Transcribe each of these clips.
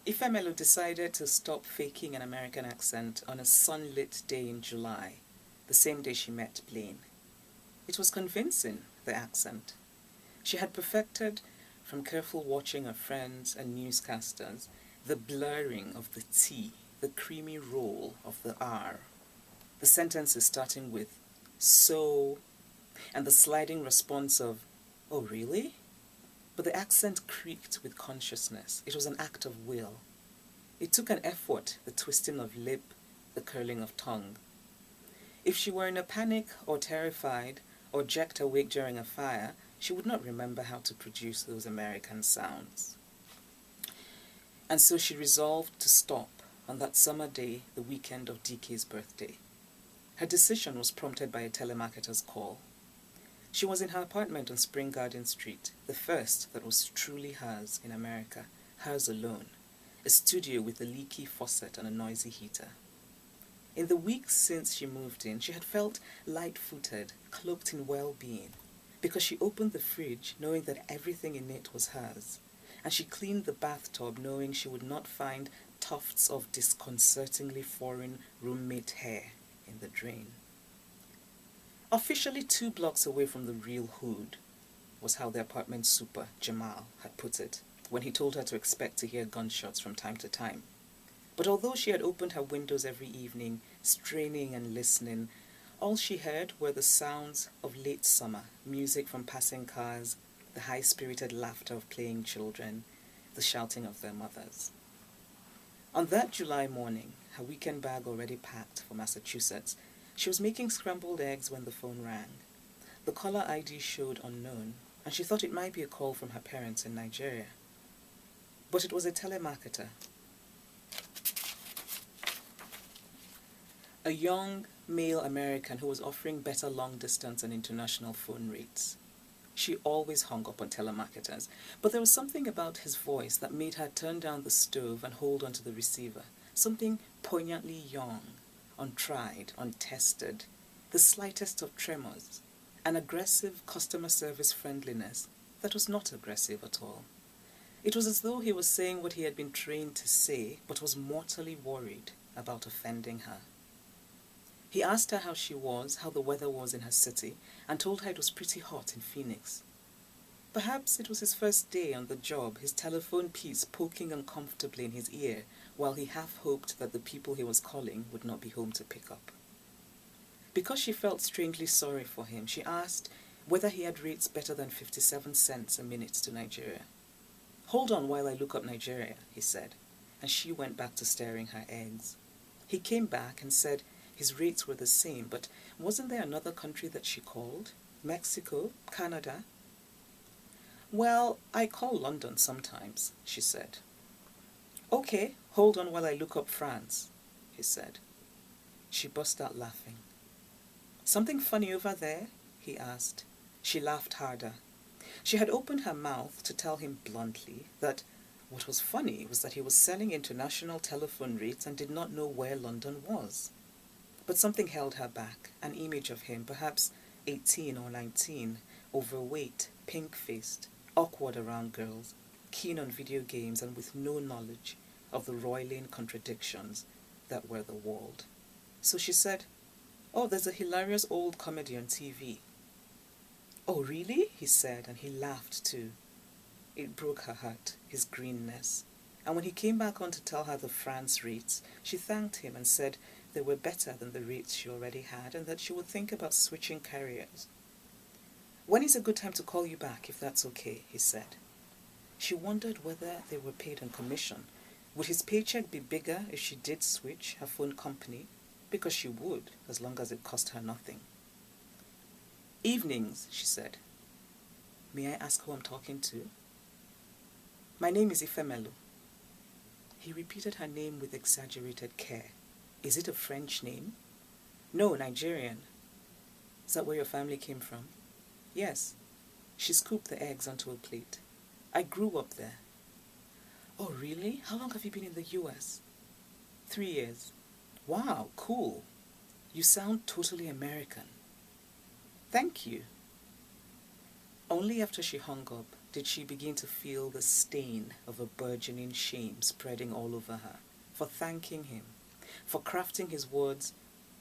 Ifemelu decided to stop faking an American accent on a sunlit day in July, the same day she met Blaine. It was convincing, the accent. She had perfected, from careful watching of friends and newscasters, the blurring of the T, the creamy roll of the R. The sentences starting with, so, and the sliding response of, oh really? But the accent creaked with consciousness. It was an act of will. It took an effort, the twisting of lip, the curling of tongue. If she were in a panic or terrified or jerked awake during a fire, she would not remember how to produce those American sounds. And so she resolved to stop on that summer day, the weekend of DK's birthday. Her decision was prompted by a telemarketer's call. She was in her apartment on Spring Garden Street, the first that was truly hers in America, hers alone, a studio with a leaky faucet and a noisy heater. In the weeks since she moved in, she had felt light-footed, cloaked in well-being, because she opened the fridge knowing that everything in it was hers, and she cleaned the bathtub knowing she would not find tufts of disconcertingly foreign roommate hair in the drain. Officially 2 blocks away from the real hood, was how the apartment super, Jamal, had put it, when he told her to expect to hear gunshots from time to time. But although she had opened her windows every evening, straining and listening, all she heard were the sounds of late summer, music from passing cars, the high-spirited laughter of playing children, the shouting of their mothers. On that July morning, her weekend bag already packed for Massachusetts, she was making scrambled eggs when the phone rang. The caller ID showed unknown, and she thought it might be a call from her parents in Nigeria. But it was a telemarketer. A young male American who was offering better long-distance and international phone rates. She always hung up on telemarketers, but there was something about his voice that made her turn down the stove and hold onto the receiver, something poignantly young, untried, untested, the slightest of tremors, an aggressive customer service friendliness that was not aggressive at all. It was as though he was saying what he had been trained to say, but was mortally worried about offending her. He asked her how she was, how the weather was in her city, and told her it was pretty hot in Phoenix. Perhaps it was his first day on the job, his telephone piece poking uncomfortably in his ear, while he half hoped that the people he was calling would not be home to pick up. Because she felt strangely sorry for him, she asked whether he had rates better than 57 cents a minute to Nigeria. "Hold on while I look up Nigeria," he said, and she went back to stirring her eggs. He came back and said his rates were the same, but wasn't there another country that she called? Mexico? Canada? "Well, I call London sometimes," she said. "Okay, hold on while I look up France," he said. She burst out laughing. "Something funny over there?" he asked. She laughed harder. She had opened her mouth to tell him bluntly that what was funny was that he was selling international telephone rates and did not know where London was. But something held her back, an image of him, perhaps 18 or 19, overweight, pink-faced, awkward around girls, keen on video games and with no knowledge of the roiling contradictions that were the world. So she said, "Oh, there's a hilarious old comedy on TV." "Oh, really?" he said, and he laughed too. It broke her heart, his greenness. And when he came back on to tell her the France rates, she thanked him and said they were better than the rates she already had and that she would think about switching carriers. "When is a good time to call you back, if that's okay?" he said. She wondered whether they were paid on commission. Would his paycheck be bigger if she did switch her phone company? Because she would, as long as it cost her nothing. "Evenings," she said. "May I ask who I'm talking to?" "My name is Ifemelu." He repeated her name with exaggerated care. "Is it a French name?" "No, Nigerian." "Is that where your family came from?" "Yes." She scooped the eggs onto a plate. "I grew up there." "Oh, really? How long have you been in the US?" 3 years. "Wow, cool. You sound totally American." "Thank you." Only after she hung up did she begin to feel the stain of a burgeoning shame spreading all over her, for thanking him, for crafting his words,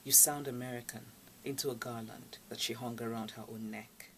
"You sound American," into a garland that she hung around her own neck.